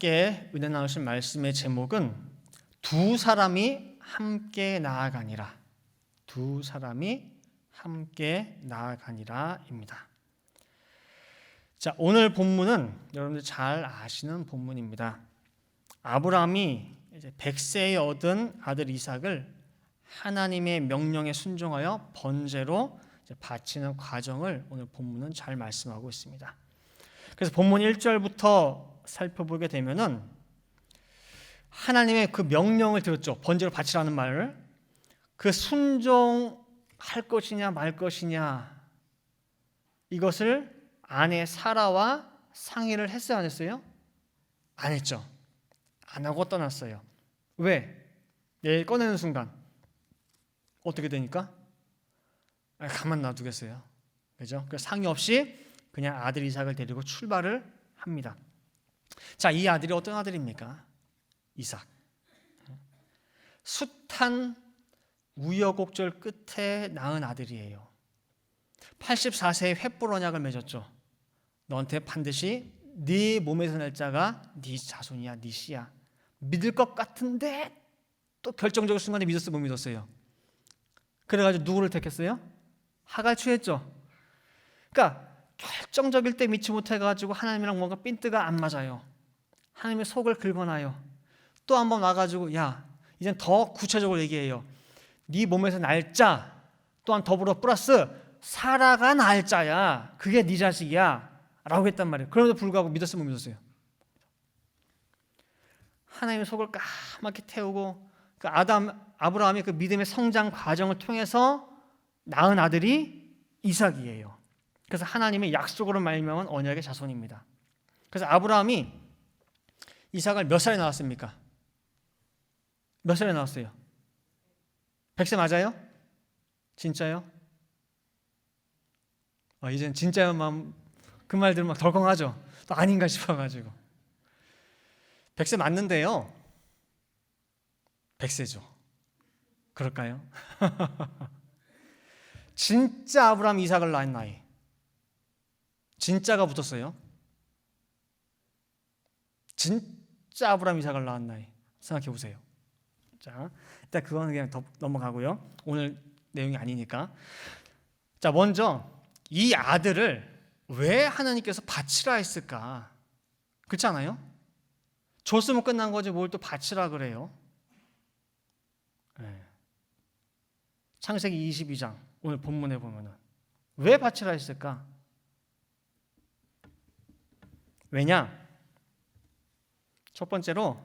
함께 은혜 나누실 말씀의 제목은 두 사람이 함께 나아가니라. 두 사람이 함께 나아가니라입니다. 자, 오늘 본문은 여러분들 잘 아시는 본문입니다. 아브라함이 이제 100세에 얻은 아들 이삭을 하나님의 명령에 순종하여 번제로 바치는 과정을 오늘 본문은 잘 말씀하고 있습니다. 그래서 본문 1절부터 살펴보게 되면은 하나님의 그 명령을 들었죠. 번제로 바치라는 말을. 그 순종할 것이냐 말 것이냐 이것을 아내 사라와 상의를 했어요, 안 했어요? 안 했죠. 안 하고 떠났어요. 왜? 내일 꺼내는 순간 어떻게 되니까? 가만 놔두겠어요. 그죠? 그 상의 없이 그냥 아들 이삭을 데리고 출발을 합니다. 자, 이 아들이 어떤 아들입니까? 이삭. 숱한 우여곡절 끝에 낳은 아들이에요. 84세에 횃불 언약을 맺었죠. 너한테 반드시 네 몸에서 날 자가 네 자손이야, 네 씨야. 믿을 것 같은데 또 결정적인 순간에 믿었어요, 못 믿었어요? 그래가지고 누구를 택했어요? 하갈 취했죠. 그러니까 결정적일 때 믿지 못해가지고 하나님이랑 뭔가 핀트가 안 맞아요. 하나님의 속을 긁어놔요. 또 한 번 와가지고 야, 이젠 더 구체적으로 얘기해요. 네 몸에서 날짜 또한 더불어 플러스 사라가 날짜야. 그게 네 자식이야 라고 했단 말이에요. 그럼에도 불구하고 믿었어요, 못 믿었어요? 하나님의 속을 까맣게 태우고 그 아브라함이 그 믿음의 성장 과정을 통해서 낳은 아들이 이삭이에요. 그래서 하나님의 약속으로 말미암은 언약의 자손입니다. 그래서 아브라함이 이삭을 몇 살에 낳았습니까? 몇 살에 낳았어요? 100세 맞아요? 진짜요? 이젠 진짜요만 그 말 들으면 덜컹하죠. 또 아닌가 싶어가지고 100세 맞는데요. 100세죠. 그럴까요? 진짜 아브라함 이삭을 낳은 나이. 진짜가 붙었어요. 진짜 아브라함 이삭을 낳은 나이. 생각해 보세요. 자, 일단 그거는 그냥 넘어가고요. 오늘 내용이 아니니까. 자, 먼저 이 아들을 왜 하나님께서 바치라 했을까? 그렇지 않아요? 줬으면 끝난 거지 뭘 또 바치라 그래요? 네. 창세기 22장 오늘 본문에 보면은 왜 바치라 했을까? 왜냐? 첫 번째로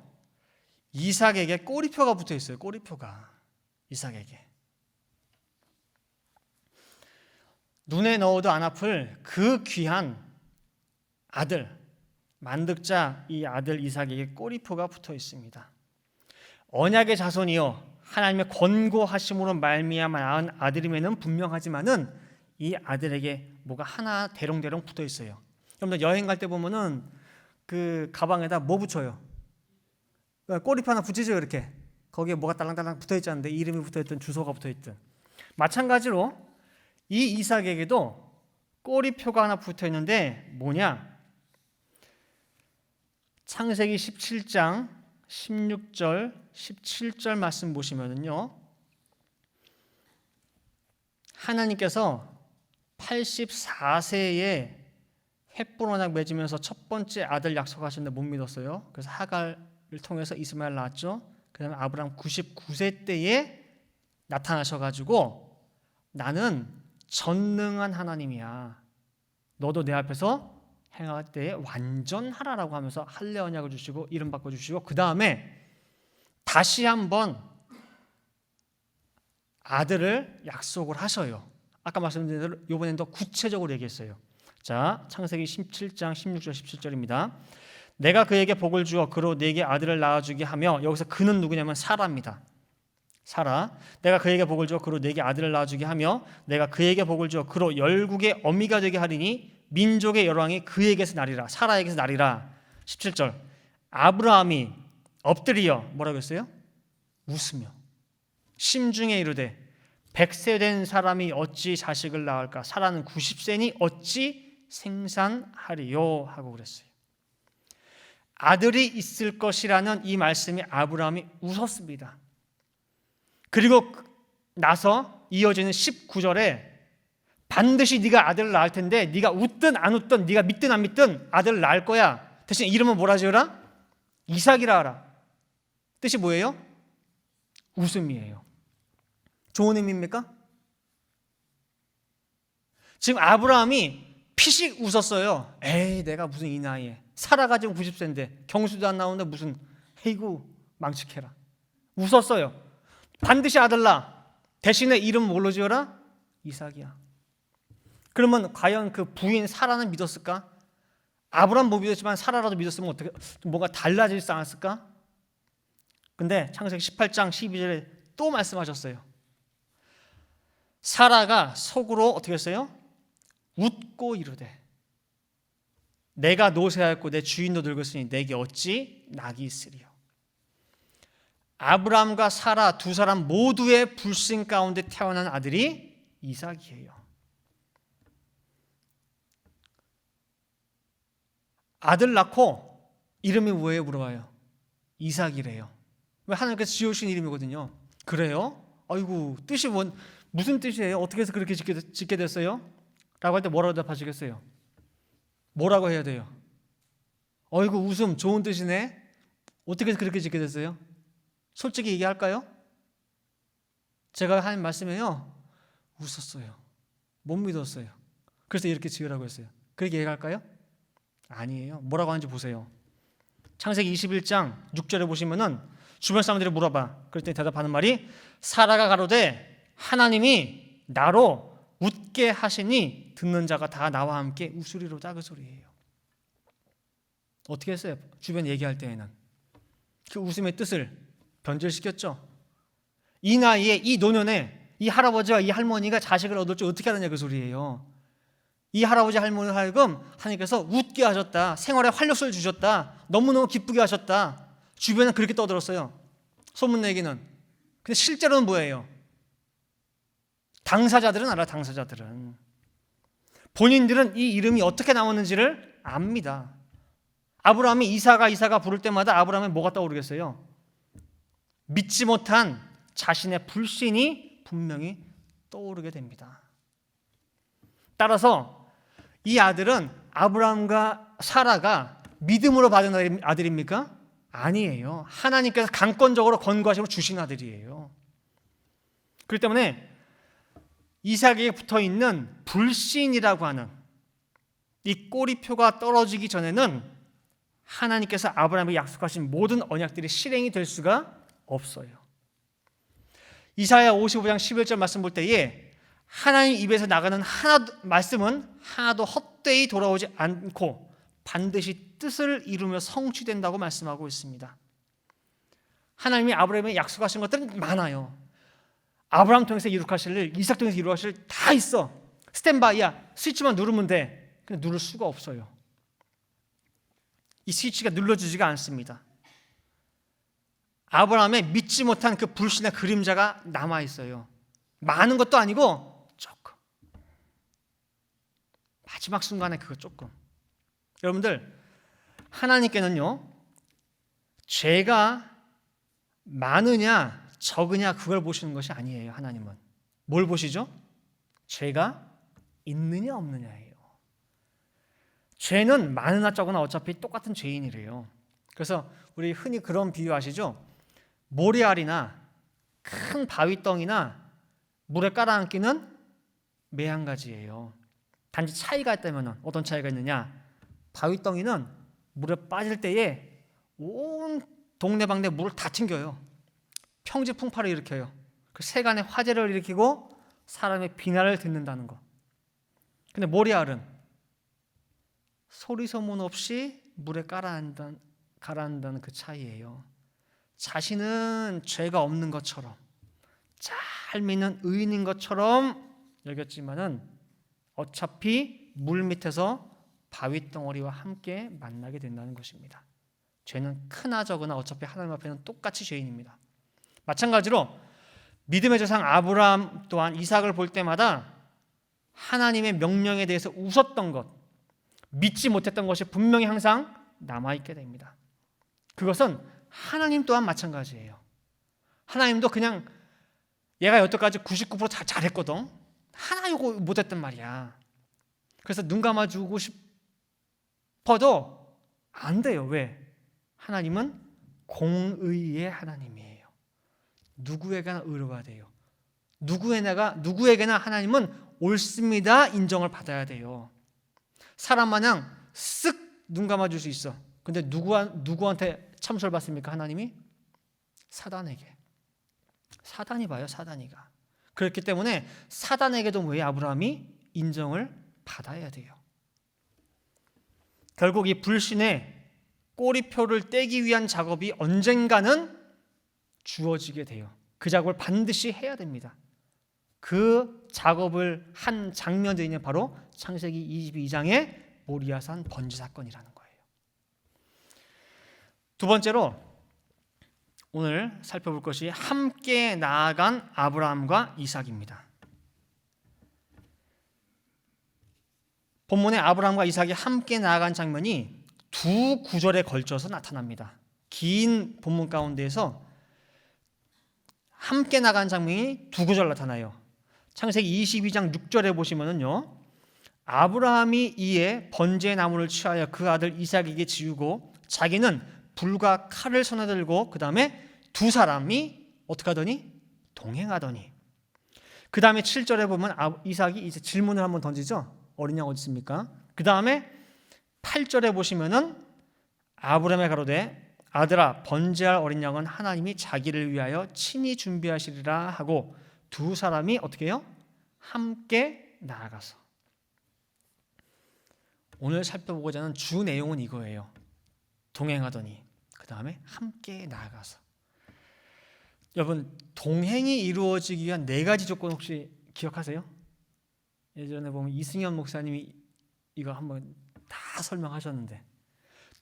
이삭에게 꼬리표가 붙어 있어요. 꼬리표가 이삭에게 눈에 넣어도 안 아플 그 귀한 아들 만득자 이 아들 이삭에게 꼬리표가 붙어 있습니다. 언약의 자손이요 하나님의 권고하심으로 말미암아 낳은 아들임에는 분명하지만은 이 아들에게 뭐가 하나 대롱대롱 붙어 있어요. 여러분들 여행 갈 때 보면은 그 가방에다 뭐 붙여요? 꼬리표 하나 붙이죠, 이렇게. 거기에 뭐가 딸랑딸랑 붙어 있지 않는데 이름이 붙어 있든 주소가 붙어 있든. 마찬가지로 이 이삭에게도 꼬리표가 하나 붙어 있는데 뭐냐? 창세기 17장 16절, 17절 말씀 보시면은요. 하나님께서 84세에 횃불 언약 맺으면서 첫 번째 아들 약속하셨는데 못 믿었어요. 그래서 하갈을 통해서 이스마엘 낳았죠. 그다음에 아브라함 99세 때에 나타나셔가지고 나는 전능한 하나님이야. 너도 내 앞에서 행할 때에 완전하라라고 하면서 할례 언약을 주시고 이름 바꿔주시고 그 다음에 다시 한번 아들을 약속을 하셔요. 아까 말씀드린 대로 이번엔 더 구체적으로 얘기했어요. 자, 창세기 17장 16절 17절입니다. 내가 그에게 복을 주어 그로 네게 아들을 낳아주게 하며 여기서 그는 누구냐면 사라입니다. 사라. 내가 그에게 복을 주어 그로 네게 아들을 낳아주게 하며 내가 그에게 복을 주어 그로 열국의 어미가 되게 하리니 민족의 열왕이 그에게서 나리라. 사라에게서 나리라. 17절. 아브라함이 엎드리어 뭐라고 했어요? 웃으며 심중에 이르되 100세 된 사람이 어찌 자식을 낳을까? 사라는 90세니 어찌 생산하리요? 하고 그랬어요. 아들이 있을 것이라는 이 말씀이 아브라함이 웃었습니다. 그리고 나서 이어지는 19절에 반드시 네가 아들을 낳을 텐데 네가 웃든 안 웃든 네가 믿든 안 믿든 아들을 낳을 거야. 대신 이름은 뭐라 지어라? 이삭이라 하라. 뜻이 뭐예요? 웃음이에요. 좋은 의미입니까? 지금 아브라함이 피식 웃었어요. 에이, 내가 무슨 이 나이에. 사라가 지금 90세인데 경수도 안 나오는데 무슨, 헤이구 망측해라. 웃었어요. 반드시 아들 낳아. 대신에 이름 뭘로 지어라? 이삭이야. 그러면 과연 그 부인 사라는 믿었을까? 아브라함 못 믿었지만 사라라도 믿었으면 어떻게 뭔가 달라지지 않았을까? 근데 창세기 18장 12절에 또 말씀하셨어요. 사라가 속으로 어떻게 했어요? 웃고 이르되 내가 노쇠하였고 내 주인도 늙었으니 내게 어찌 낙이 있으리요. 아브라함과 사라 두 사람 모두의 불신 가운데 태어난 아들이 이삭이에요. 아들 낳고 이름이 뭐예요? 물어봐요. 이삭이래요. 왜 하나님께서 지으신 이름이거든요. 그래요? 아이고, 뜻이 무슨 뜻이에요? 어떻게 해서 그렇게 짓게 됐어요? 라고 할 때 뭐라고 대답하시겠어요? 뭐라고 해야 돼요? 어이구, 웃음, 좋은 뜻이네. 어떻게 해서 그렇게 짓게 됐어요? 솔직히 얘기할까요? 제가 하는 말씀에요, 웃었어요. 못 믿었어요. 그래서 이렇게 지으라고 했어요. 그렇게 얘기할까요? 아니에요. 뭐라고 하는지 보세요. 창세기 21장 6절에 보시면은 주변 사람들이 물어봐. 그랬더니 대답하는 말이 사라가 가로되 하나님이 나로 웃게 하시니 듣는 자가 다 나와 함께 웃으리로다. 그 소리예요. 어떻게 했어요? 주변 얘기할 때에는 그 웃음의 뜻을 변질시켰죠. 이 나이에 이 노년에 이 할아버지와 이 할머니가 자식을 얻을 줄 어떻게 하느냐 그 소리예요. 이 할아버지 할머니 하여금 하나님께서 웃게 하셨다. 생활에 활력소를 주셨다. 너무너무 기쁘게 하셨다. 주변은 그렇게 떠들었어요. 소문내기는. 근데 실제로는 뭐예요? 당사자들은 알아. 당사자들은 본인들은 이 이름이 어떻게 나오는지를 압니다. 아브라함이 이사가 부를 때마다 아브라함에 뭐가 떠오르겠어요? 믿지 못한 자신의 불신이 분명히 떠오르게 됩니다. 따라서 이 아들은 아브라함과 사라가 믿음으로 받은 아들입니까? 아니에요. 하나님께서 강권적으로 권고하심으로 주신 아들이에요. 그렇기 때문에 이삭에게 붙어있는 불신이라고 하는 이 꼬리표가 떨어지기 전에는 하나님께서 아브라함에게 약속하신 모든 언약들이 실행이 될 수가 없어요. 이사야 55장 11절 말씀 볼 때에 하나님 입에서 나가는 말씀은 하나도 헛되이 돌아오지 않고 반드시 뜻을 이루며 성취된다고 말씀하고 있습니다. 하나님이 아브라함에게 약속하신 것들은 많아요. 아브라함 통해서 이룩하실 일, 이삭 통해서 이룩하실 일 다 있어. 스탠바이야. 스위치만 누르면 돼. 근데 누를 수가 없어요. 이 스위치가 눌러지지가 않습니다. 아브라함의 믿지 못한 그 불신의 그림자가 남아있어요. 많은 것도 아니고 조금. 마지막 순간에 그거 조금. 여러분들, 하나님께는요, 죄가 많으냐 적으냐 그걸 보시는 것이 아니에요. 하나님은 뭘 보시죠? 죄가 있느냐 없느냐예요. 죄는 많으나 적으나 어차피 똑같은 죄인이래요. 그래서 우리 흔히 그런 비유 아시죠? 모래알이나 큰 바위덩이나 물에 깔아앉기는 매한가지예요. 단지 차이가 있다면 어떤 차이가 있느냐? 바위덩이는 물에 빠질 때에 온 동네방네 물을 다 튕겨요. 평지 풍파를 일으켜요. 그 세간의 화재를 일으키고 사람의 비난을 듣는다는 거. 근데 모래알은 소리 소문 없이 물에 가라앉는다는 그 차이예요. 자신은 죄가 없는 것처럼 잘 믿는 의인인 것처럼 여겼지만은 어차피 물 밑에서 바위 덩어리와 함께 만나게 된다는 것입니다. 죄는 크나 적으나 어차피 하나님 앞에는 똑같이 죄인입니다. 마찬가지로 믿음의 조상 아브라함 또한 이삭을 볼 때마다 하나님의 명령에 대해서 웃었던 것, 믿지 못했던 것이 분명히 항상 남아있게 됩니다. 그것은 하나님 또한 마찬가지예요. 하나님도 그냥 얘가 여태까지 99% 다 잘했거든. 하나 요거 못했단 말이야. 그래서 눈 감아주고 싶어도 안 돼요. 왜? 하나님은 공의의 하나님이에요. 누구에게나 의로워야 돼요. 누구에게나 하나님은 옳습니다 인정을 받아야 돼요. 사람 마냥 쓱 눈 감아줄 수 있어. 근데 누구한테 참소를 받습니까? 하나님이? 사단에게. 사단이 봐요. 사단이가. 그렇기 때문에 사단에게도 왜 아브라함이 인정을 받아야 돼요. 결국 이 불신의 꼬리표를 떼기 위한 작업이 언젠가는 주어지게 돼요. 그 작업을 반드시 해야 됩니다. 그 작업을 한 장면들이 바로 창세기 22장의 모리아산 번지 사건이라는 거예요. 두 번째로 오늘 살펴볼 것이 함께 나아간 아브라함과 이삭입니다. 본문에 아브라함과 이삭이 함께 나아간 장면이 두 구절에 걸쳐서 나타납니다. 긴 본문 가운데에서 함께 나간 장면이 두 구절 나타나요. 창세기 22장 6절에 보시면은요, 아브라함이 이에 번제의 나무를 취하여 그 아들 이삭에게 지우고 자기는 불과 칼을 손에 들고 그 다음에 두 사람이 어떻게 하더니? 동행하더니. 그 다음에 7절에 보면 이삭이 이제 질문을 한번 던지죠. 어린 양 어디 있습니까? 그 다음에 8절에 보시면은 아브라함이 가로되 아들아 번제할 어린 양은 하나님이 자기를 위하여 친히 준비하시리라 하고 두 사람이 어떻게 해요? 함께 나아가서. 오늘 살펴보고자 하는 주 내용은 이거예요. 동행하더니 그 다음에 함께 나아가서. 여러분 동행이 이루어지기 위한 네 가지 조건 혹시 기억하세요? 예전에 보면 이승현 목사님이 이거 한번 다 설명하셨는데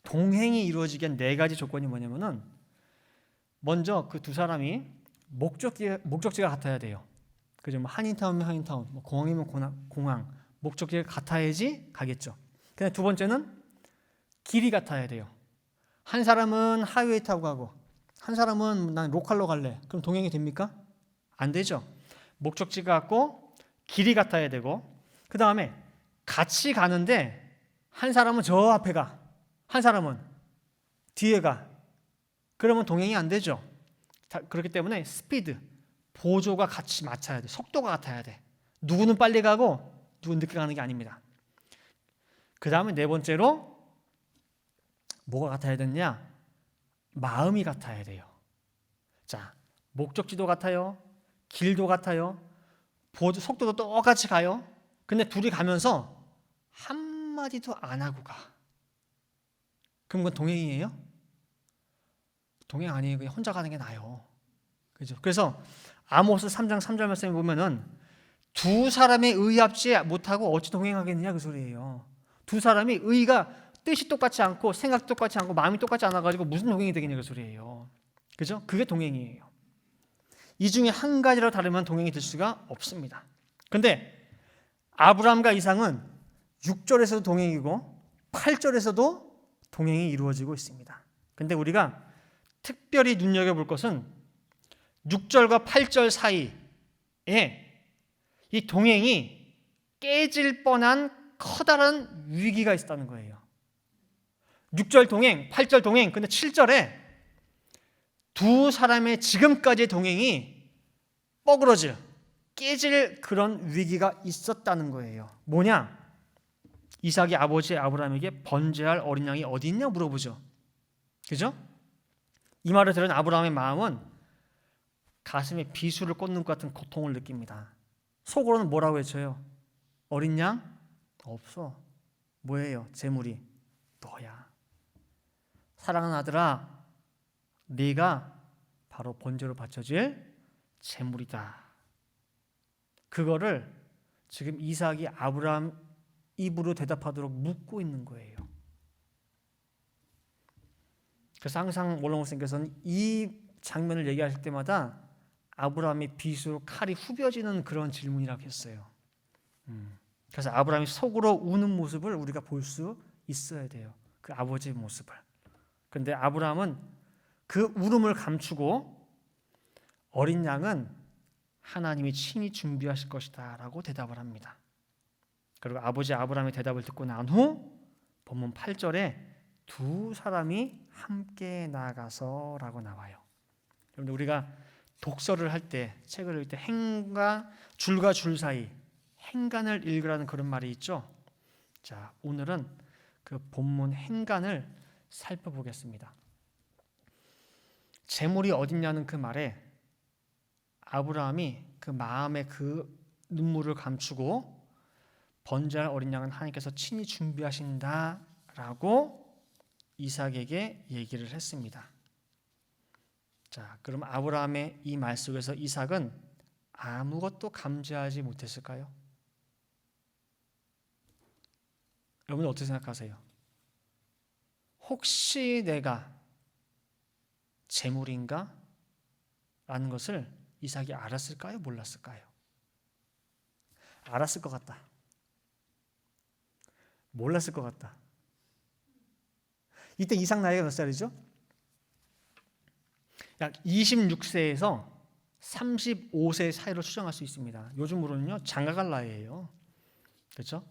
동행이 이루어지기 위한 네 가지 조건이 뭐냐면은 먼저 그 두 사람이 목적지가 같아야 돼요. 그죠? 뭐 한인타운이면 한인타운, 뭐 공항이면 공항, 목적지가 같아야지 가겠죠. 근데 두 번째는 길이 같아야 돼요. 한 사람은 하이웨이 타고 가고 한 사람은 난 로컬로 갈래. 그럼 동행이 됩니까? 안 되죠. 목적지가 같고 길이 같아야 되고 그 다음에 같이 가는데 한 사람은 저 앞에 가, 한 사람은 뒤에 가. 그러면 동행이 안 되죠. 그렇기 때문에 스피드, 보조가 같이 맞춰야 돼. 속도가 같아야 돼. 누구는 빨리 가고 누구는 늦게 가는 게 아닙니다. 그 다음에 네 번째로 뭐가 같아야 되느냐? 마음이 같아야 돼요. 자, 목적지도 같아요. 길도 같아요. 보조 속도도 똑같이 가요. 근데 둘이 가면서 한마디도 안 하고 가. 그럼 그건 동행이에요? 동행 아니에요. 그냥 혼자 가는 게 나아요. 그죠? 그래서 아모스 3장 3절 말씀에 보면은 두 사람의 의합지 못하고 어찌 동행하겠느냐 그 소리예요. 두 사람이 의가 뜻이 똑같지 않고 생각도 똑같지 않고 마음이 똑같지 않아가지고 무슨 동행이 되겠냐 그 소리예요. 그죠? 그게 동행이에요. 이 중에 한 가지로 다르면 동행이 될 수가 없습니다. 근데 아브라함과 이삭은 6절에서도 동행이고 8절에서도 동행이 이루어지고 있습니다. 근데 우리가 특별히 눈여겨볼 것은 6절과 8절 사이에 이 동행이 깨질 뻔한 커다란 위기가 있었다는 거예요. 6절 동행, 8절 동행, 근데 7절에 두 사람의 지금까지의 동행이 뻐그러져 깨질 그런 위기가 있었다는 거예요. 뭐냐? 이삭이 아버지 아브라함에게 번제할 어린 양이 어디 있냐 물어보죠. 그죠? 이 말을 들은 아브라함의 마음은 가슴에 비수를 꽂는 것 같은 고통을 느낍니다. 속으로는 뭐라고 외쳐요? 어린 양? 없어. 뭐예요? 재물이 너야. 사랑하는 아들아, 네가 바로 번제로 바쳐질 재물이다. 그거를 지금 이삭이 아브라함 입으로 대답하도록 묻고 있는 거예요. 그래서 항상 몰라 목사님께서는 이 장면을 얘기하실 때마다 아브라함의 비수로 칼이 후벼지는 그런 질문이라고 했어요. 그래서 아브라함이 속으로 우는 모습을 우리가 볼 수 있어야 돼요. 그 아버지의 모습을. 그런데 아브라함은 그 울음을 감추고 어린 양은 하나님이 친히 준비하실 것이다 라고 대답을 합니다. 그리고 아버지 아브라함의 대답을 듣고 난 후 본문 8절에 두 사람이 함께 나가서 라고 나와요. 여러분들 우리가 독서를 할 때, 책을 읽을 때 행과 줄과 줄 사이 행간을 읽으라는 그런 말이 있죠. 자, 오늘은 그 본문 행간을 살펴보겠습니다. 재물이 어딨냐는 그 말에 아브라함이 그 마음의 그 눈물을 감추고 번제할 어린 양은 하나님께서 친히 준비하신다라고 이삭에게 얘기를 했습니다. 자, 그럼 아브라함의 이 말 속에서 이삭은 아무것도 감지하지 못했을까요? 여러분 어떻게 생각하세요? 혹시 내가 재물인가? 라는 것을 이삭이 알았을까요? 몰랐을까요? 알았을 것 같다. 몰랐을 것 같다. 이때 이삭 나이가 몇 살이죠? 약 26세에서 35세 사이로 추정할 수 있습니다. 요즘으로는요 장가갈 나이예요. 그렇죠?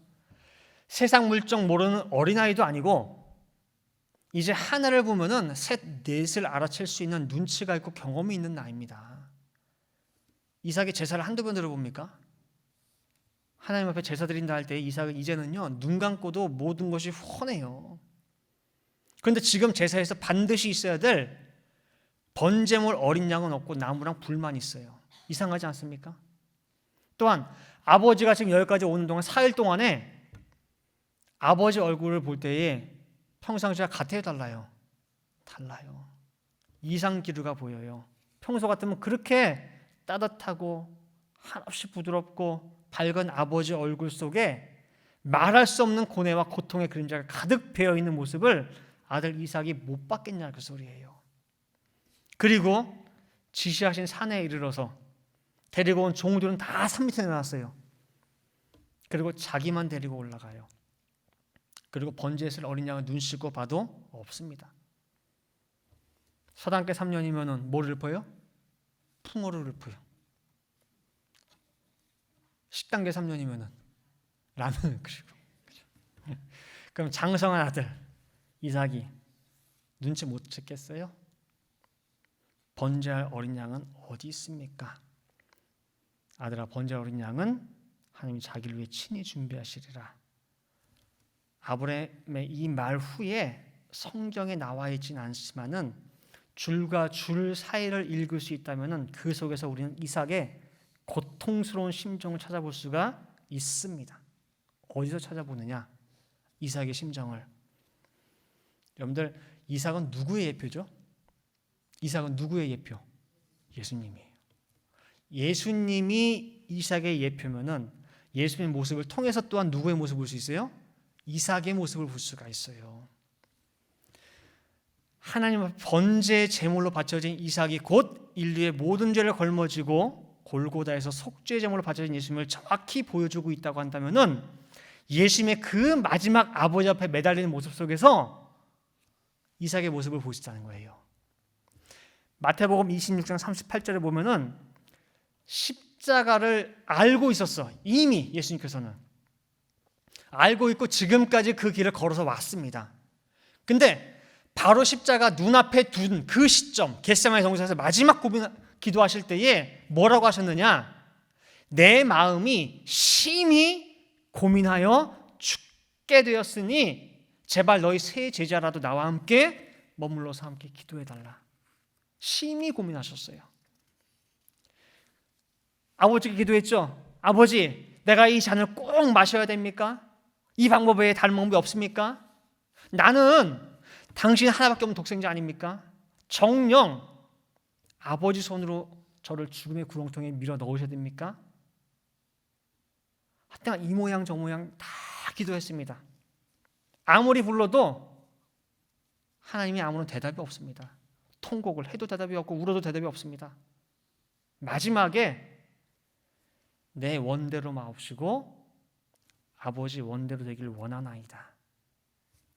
세상 물정 모르는 어린아이도 아니고 이제 하늘을 보면은 셋 넷을 알아챌 수 있는 눈치가 있고 경험이 있는 나이입니다. 이삭의 제사를 한두 번 들어봅니까? 하나님 앞에 제사 드린다 할 때 이삭은 이제는요 눈 감고도 모든 것이 훤해요. 그런데 지금 제사에서 반드시 있어야 될 번제물 어린 양은 없고 나무랑 불만 있어요. 이상하지 않습니까? 또한 아버지가 지금 여기까지 오는 동안 4일 동안에 아버지 얼굴을 볼 때에 평상시와 같아요, 달라요? 달라요. 이상 기류가 보여요. 평소 같으면 그렇게 따뜻하고 한없이 부드럽고 밝은 아버지 얼굴 속에 말할 수 없는 고뇌와 고통의 그림자가 가득 배어있는 모습을 아들 이삭이 못 봤겠냐 그 소리예요. 그리고 지시하신 산에 이르러서 데리고 온 종들은 다 산 밑에 내놨어요. 그리고 자기만 데리고 올라가요. 그리고 번제했을 어린 양은 눈 씻고 봐도 없습니다. 서당계 3년이면 뭐를 읊어요? 풍어를 읊어요. 식당계 3년이면 라면을 끓이고. 그럼 장성한 아들 이삭이 눈치 못 챘겠어요? 번제할 어린 양은 어디 있습니까? 아들아, 번제할 어린 양은 하나님이 자기를 위해 친히 준비하시리라. 아브라함의 이 말 후에 성경에 나와 있지는 않지만은 줄과 줄 사이를 읽을 수 있다면은 그 속에서 우리는 이삭의 고통스러운 심정을 찾아볼 수가 있습니다. 어디서 찾아보느냐? 이삭의 심정을. 여러분들, 이삭은 누구의 예표죠? 이삭은 누구의 예표? 예수님이에요. 예수님이 이삭의 예표면은 예수님의 모습을 통해서 또한 누구의 모습을 볼 수 있어요? 이삭의 모습을 볼 수가 있어요. 하나님 앞에 번제 제물로 바쳐진 이삭이 곧 인류의 모든 죄를 걸머지고 골고다에서 속죄 제물로 바쳐진 예수님을 정확히 보여주고 있다고 한다면은 예수님의 그 마지막 아버지 앞에 매달리는 모습 속에서 이삭의 모습을 볼 수 있다는 거예요. 마태복음 26장 38절에 보면은 십자가를 알고 있었어. 이미 예수님께서는 알고 있고 지금까지 그 길을 걸어서 왔습니다. 근데 바로 십자가 눈앞에 둔 그 시점, 겟세마네 동산에서 마지막 기도하실 때에 뭐라고 하셨느냐? 내 마음이 심히 고민하여 죽게 되었으니 제발 너희 세 제자라도 나와 함께 머물러서 함께 기도해달라. 심히 고민하셨어요. 아버지께 기도했죠. 아버지, 내가 이 잔을 꼭 마셔야 됩니까? 이 방법 외에 다른 방법이 없습니까? 나는 당신 하나밖에 없는 독생자 아닙니까? 정녕 아버지 손으로 저를 죽음의 구렁텅이에 밀어 넣으셔야 됩니까? 하여튼 이 모양 저 모양 다 기도했습니다. 아무리 불러도 하나님이 아무런 대답이 없습니다. 통곡을 해도 대답이 없고 울어도 대답이 없습니다. 마지막에 내 원대로 마옵시고 아버지 원대로 되길 원하나이다.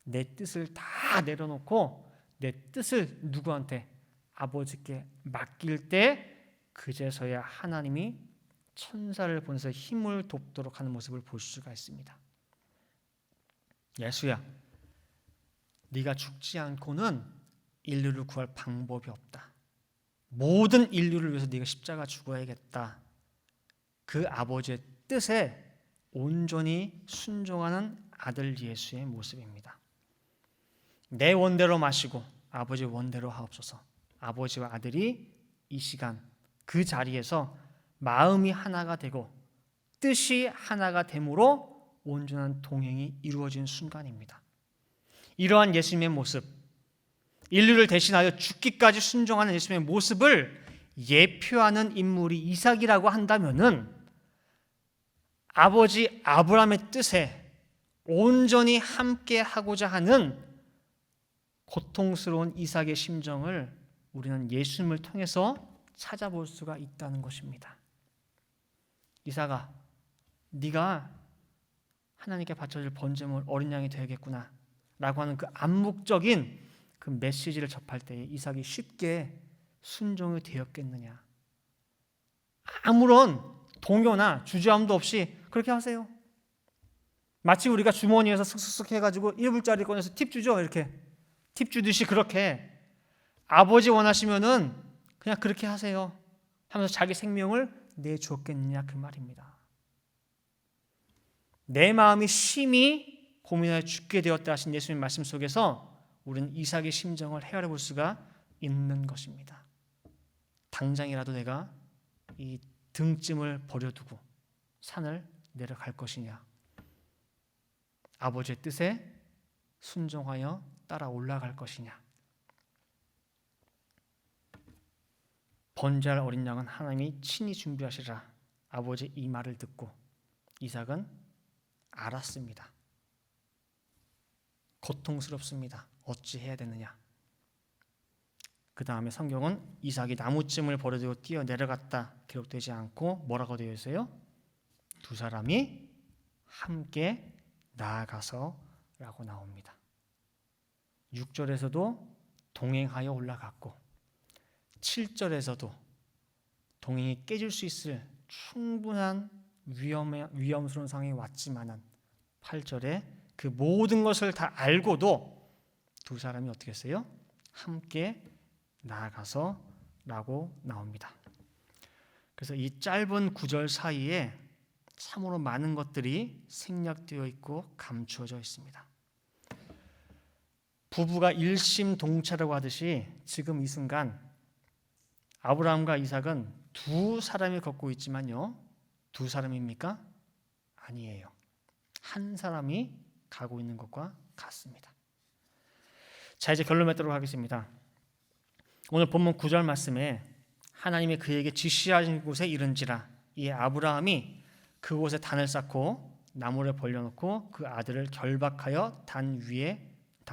내 뜻을 다 내려놓고 내 뜻을 누구한테? 아버지께 맡길 때 그제서야 하나님이 천사를 보내서 힘을 돕도록 하는 모습을 볼 수가 있습니다. 예수야, 네가 죽지 않고는 인류를 구할 방법이 없다. 모든 인류를 위해서 네가 십자가 죽어야겠다. 그 아버지의 뜻에 온전히 순종하는 아들 예수의 모습입니다. 내 원대로 마시고 아버지 원대로 하옵소서. 아버지와 아들이 이 시간 그 자리에서 마음이 하나가 되고 뜻이 하나가 됨으로 온전한 동행이 이루어진 순간입니다. 이러한 예수님의 모습, 인류를 대신하여 죽기까지 순종하는 예수님의 모습을 예표하는 인물이 이삭이라고 한다면은 아버지 아브라함의 뜻에 온전히 함께 하고자 하는 고통스러운 이삭의 심정을 우리는 예수님을 통해서 찾아볼 수가 있다는 것입니다. 이삭아, 네가 하나님께 바쳐질 번제물 어린 양이 되겠구나 라고 하는 그 암묵적인 그 메시지를 접할 때에 이삭이 쉽게 순종이 되었겠느냐. 아무런 동요나 주저함도 없이 그렇게 하세요. 마치 우리가 주머니에서 슥슥슥 해가지고 1불짜리 꺼내서 팁 주죠. 이렇게 팁 주듯이 그렇게 아버지 원하시면은 그냥 그렇게 하세요 하면서 자기 생명을 내주었겠느냐 그 말입니다. 내 마음이 심히 고민하여 죽게 되었다 하신 예수님 말씀 속에서 우리는 이삭의 심정을 헤아려 볼 수가 있는 것입니다. 당장이라도 내가 이 등짐을 버려두고 산을 내려갈 것이냐, 아버지의 뜻에 순종하여 따라 올라갈 것이냐. 번제할 어린 양은 하나님이 친히 준비하시라. 아버지의 이 말을 듣고 이삭은 알았습니다. 고통스럽습니다. 어찌해야 되느냐. 그 다음에 성경은 이삭이 나무찜을 버려두고 뛰어 내려갔다 기록되지 않고 뭐라고 되어 있어요? 두 사람이 함께 나아가서 라고 나옵니다. 6절에서도 동행하여 올라갔고 7절에서도 동행이 깨질 수 있을 충분한 위험스러운 상황이 왔지만은 8절에 그 모든 것을 다 알고도 두 사람이 어떻게 했어요? 함께 나아가서 라고 나옵니다. 그래서 이 짧은 구절 사이에 참으로 많은 것들이 생략되어 있고 감추어져 있습니다. 부부가 일심동체라고 하듯이 지금 이 순간 아브라함과 이삭은 두 사람이 걷고 있지만요, 두 사람입니까? 아니에요. 한 사람이 가고 있는 것과 같습니다. 자, 이제 결론 맺도록 하겠습니다. 오늘 본문 9절 말씀에 하나님이 그에게 지시하신 곳에 이른지라, 이 아브라함이 그곳에 단을 쌓고 나무를 벌려놓고 그 아들을 결박하여 단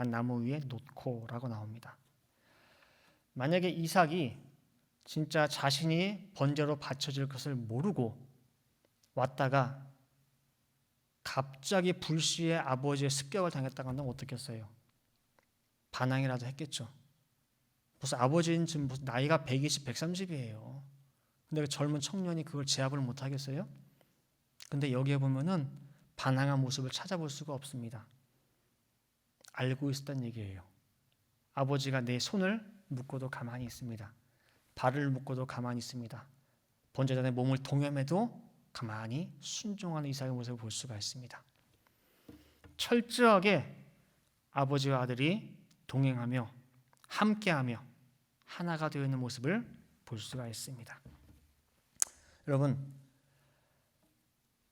나무 위에 놓고라고 나옵니다. 만약에 이삭이 진짜 자신이 번제로 바쳐질 것을 모르고 왔다가 갑자기 불시에 아버지의 습격을 당했다고 한다면 어떻겠어요? 반항이라도 했겠죠. 무슨 아버지는 지금 무슨 나이가 120, 130이에요. 근데 그 젊은 청년이 그걸 제압을 못 하겠어요? 근데 여기에 보면은 반항한 모습을 찾아볼 수가 없습니다. 알고 있었다는 얘기예요. 아버지가 내 손을 묶고도 가만히 있습니다. 발을 묶고도 가만히 있습니다. 번제단의 몸을 동염해도 가만히 순종하는 이삭의 모습을 볼 수가 있습니다. 철저하게 아버지와 아들이 동행하며 함께하며 하나가 되어 있는 모습을 볼 수가 있습니다. 여러분,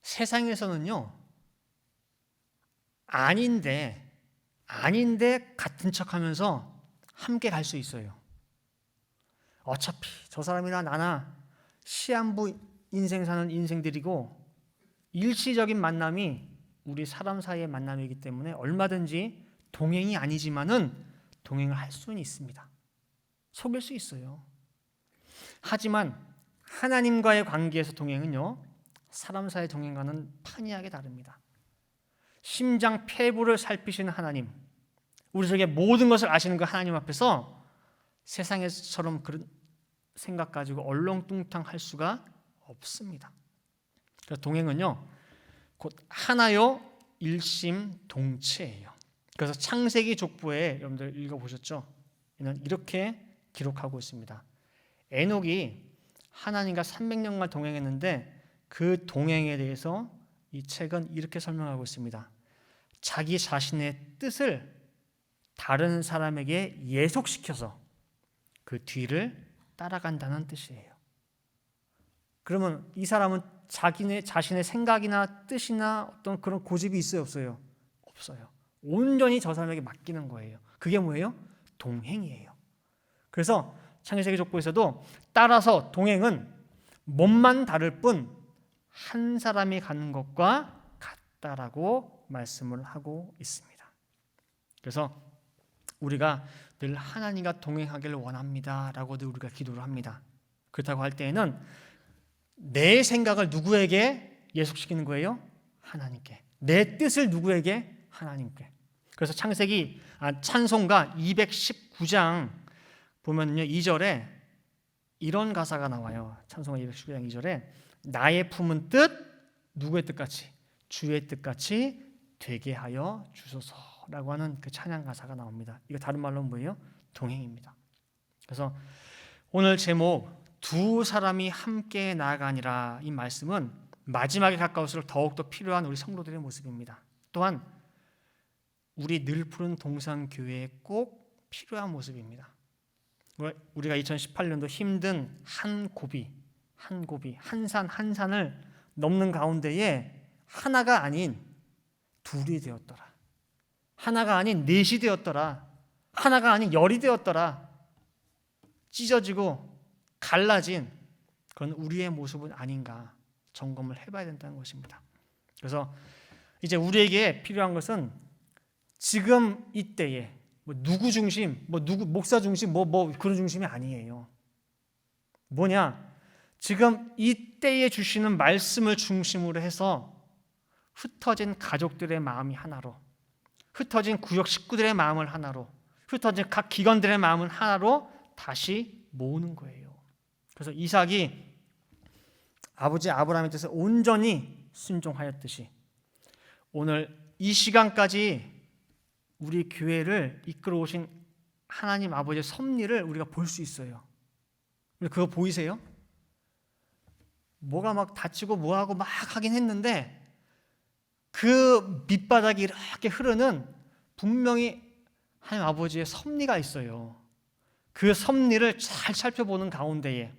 세상에서는요, 아닌데 같은 척하면서 함께 갈 수 있어요. 어차피 저 사람이나 나나 시한부 인생 사는 인생들이고 일시적인 만남이 우리 사람 사이의 만남이기 때문에 얼마든지 동행이 아니지만은 동행을 할 수는 있습니다. 속일 수 있어요. 하지만 하나님과의 관계에서 동행은요, 사람 사이의 동행과는 판이하게 다릅니다. 심장 폐부를 살피시는 하나님, 우리 속에 모든 것을 아시는 그 하나님 앞에서 세상에서처럼 그런 생각 가지고 얼렁뚱땅할 수가 없습니다. 그래서 동행은요, 곧 하나요 일심동체예요. 그래서 창세기 족보에 여러분들 읽어보셨죠? 이는 이렇게 기록하고 있습니다. 에녹이 하나님과 300년간 동행했는데 그 동행에 대해서 이 책은 이렇게 설명하고 있습니다. 자기 자신의 뜻을 다른 사람에게 예속시켜서 그 뒤를 따라간다는 뜻이에요. 그러면 이 사람은 자신의 생각이나 뜻이나 어떤 그런 고집이 있어요, 없어요? 없어요. 온전히 저 사람에게 맡기는 거예요. 그게 뭐예요? 동행이에요. 그래서 창세기 족보에서도 따라서 동행은 몸만 다를 뿐 한 사람이 가는 것과 같다라고 말씀을 하고 있습니다. 그래서 우리가 늘 하나님과 동행하기를 원합니다라고도 우리가 기도를 합니다. 그렇다고 할 때에는 내 생각을 누구에게 예속시키는 거예요? 하나님께. 내 뜻을 누구에게? 하나님께. 그래서 찬송가 219장 보면요, 2절에 이런 가사가 나와요. 찬송가 219장 2절에 나의 품은 뜻, 누구의 뜻같이? 주의 뜻같이 되게 하여 주소서라고 하는 그 찬양 가사가 나옵니다. 이거 다른 말로 뭐예요? 동행입니다. 그래서 오늘 제목 두 사람이 함께 나아가니라, 이 말씀은 마지막에 가까울수록 더욱더 필요한 우리 성도들의 모습입니다. 또한 우리 늘 푸른 동산교회에 꼭 필요한 모습입니다. 우리가 2018년도 힘든 한 고비, 한 산을 넘는 가운데에 하나가 아닌 둘이 되었더라. 하나가 아닌 넷이 되었더라. 하나가 아닌 열이 되었더라. 찢어지고 갈라진 그런 우리의 모습은 아닌가 점검을 해봐야 된다는 것입니다. 그래서 이제 우리에게 필요한 것은 지금 이때에 누구 중심, 누구 목사 중심, 그런 중심이 아니에요. 뭐냐? 지금 이때에 주시는 말씀을 중심으로 해서 흩어진 가족들의 마음이 하나로, 흩어진 구역 식구들의 마음을 하나로, 흩어진 각 기관들의 마음을 하나로 다시 모으는 거예요. 그래서 이삭이 아버지 아브라함의 뜻에 온전히 순종하였듯이 오늘 이 시간까지 우리 교회를 이끌어 오신 하나님 아버지의 섭리를 우리가 볼 수 있어요. 그거 보이세요? 뭐가 막 다치고 뭐하고 막 하긴 했는데 그 밑바닥이 이렇게 흐르는 분명히 하나님 아버지의 섭리가 있어요. 그 섭리를 잘 살펴보는 가운데에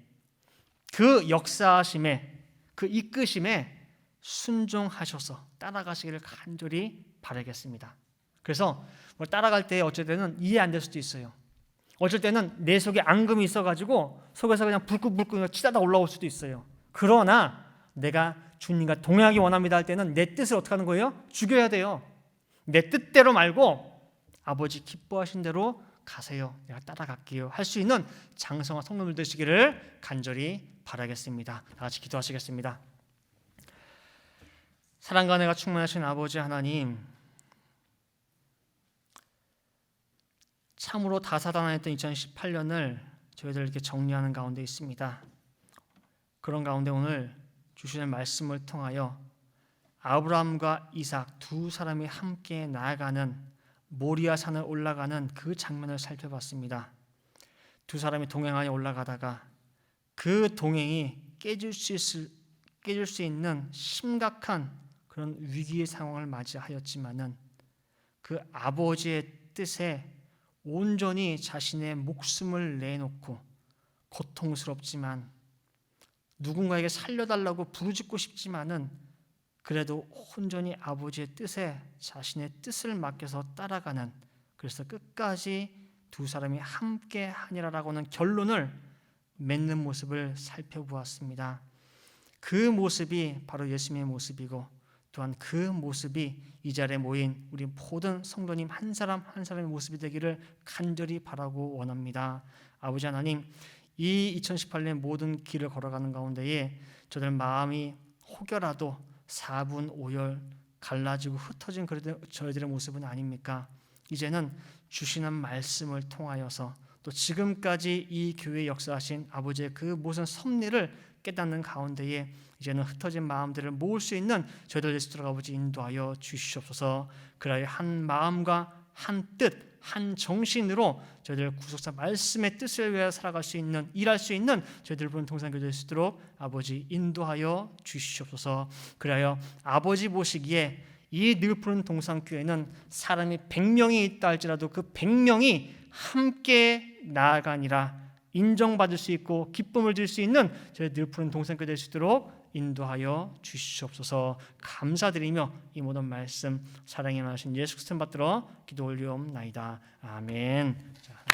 그 역사하심에, 그 이끄심에 순종하셔서 따라가시기를 간절히 바라겠습니다. 그래서 따라갈 때 어쩔 때는 이해 안 될 수도 있어요. 어쩔 때는 내 속에 앙금이 있어가지고 속에서 그냥 불끈불끈 치다가 올라올 수도 있어요. 그러나 내가 주님과 동행하기 원합니다 할 때는 내 뜻을 어떻게 하는 거예요? 죽여야 돼요. 내 뜻대로 말고 아버지 기뻐하신 대로 가세요. 내가 따라갈게요. 할 수 있는 장성한 성도들 되시기를 간절히 바라겠습니다. 다 같이 기도하시겠습니다. 사랑과 은혜가 충만하신 아버지 하나님, 참으로 다사다난했던 2018년을 저희들 이렇게 정리하는 가운데 있습니다. 그런 가운데 오늘 주시는 말씀을 통하여 아브라함과 이삭 두 사람이 함께 나아가는 모리아 산을 올라가는 그 장면을 살펴봤습니다. 두 사람이 동행하여 올라가다가 그 동행이 깨질 수 있는 심각한 그런 위기의 상황을 맞이하였지만은 그 아버지의 뜻에 온전히 자신의 목숨을 내놓고 고통스럽지만 누군가에게 살려달라고 부르짖고 싶지만은 그래도 온전히 아버지의 뜻에 자신의 뜻을 맡겨서 따라가는, 그래서 끝까지 두 사람이 함께 하니라라고는 결론을 맺는 모습을 살펴보았습니다. 그 모습이 바로 예수님의 모습이고 또한 그 모습이 이 자리에 모인 우리 모든 성도님 한 사람 한 사람의 모습이 되기를 간절히 바라고 원합니다. 아버지 하나님, 이 2018년 모든 길을 걸어가는 가운데에 저들 마음이 혹여라도 4분 5열 갈라지고 흩어진 저희들의 모습은 아닙니까? 이제는 주시는 말씀을 통하여서 또 지금까지 이 교회에 역사하신 아버지의 그 모든 섭리를 깨닫는 가운데에 이제는 흩어진 마음들을 모을 수 있는 저희들 예수들 아버지 인도하여 주시옵소서. 그라여 한 마음과 한 뜻, 한 정신으로 저희들 구속사 말씀의 뜻을 위하여 살아갈 수 있는, 일할 수 있는 저희들 부른 동산교회 될 수 있도록 아버지 인도하여 주시옵소서. 그리하여 아버지 보시기에 이 늘 푸른 동산교회는 사람이 100명이 있다 할지라도 그 100명이 함께 나아가니라 인정받을 수 있고 기쁨을 줄 수 있는 저희 늘 푸른 동산교회 될 수 있도록 인도하여 주시옵소서. 감사드리며 이 모든 말씀 사랑에 나신 예수 그리스도 받들어 기도 올리옵나이다. 아멘. 자.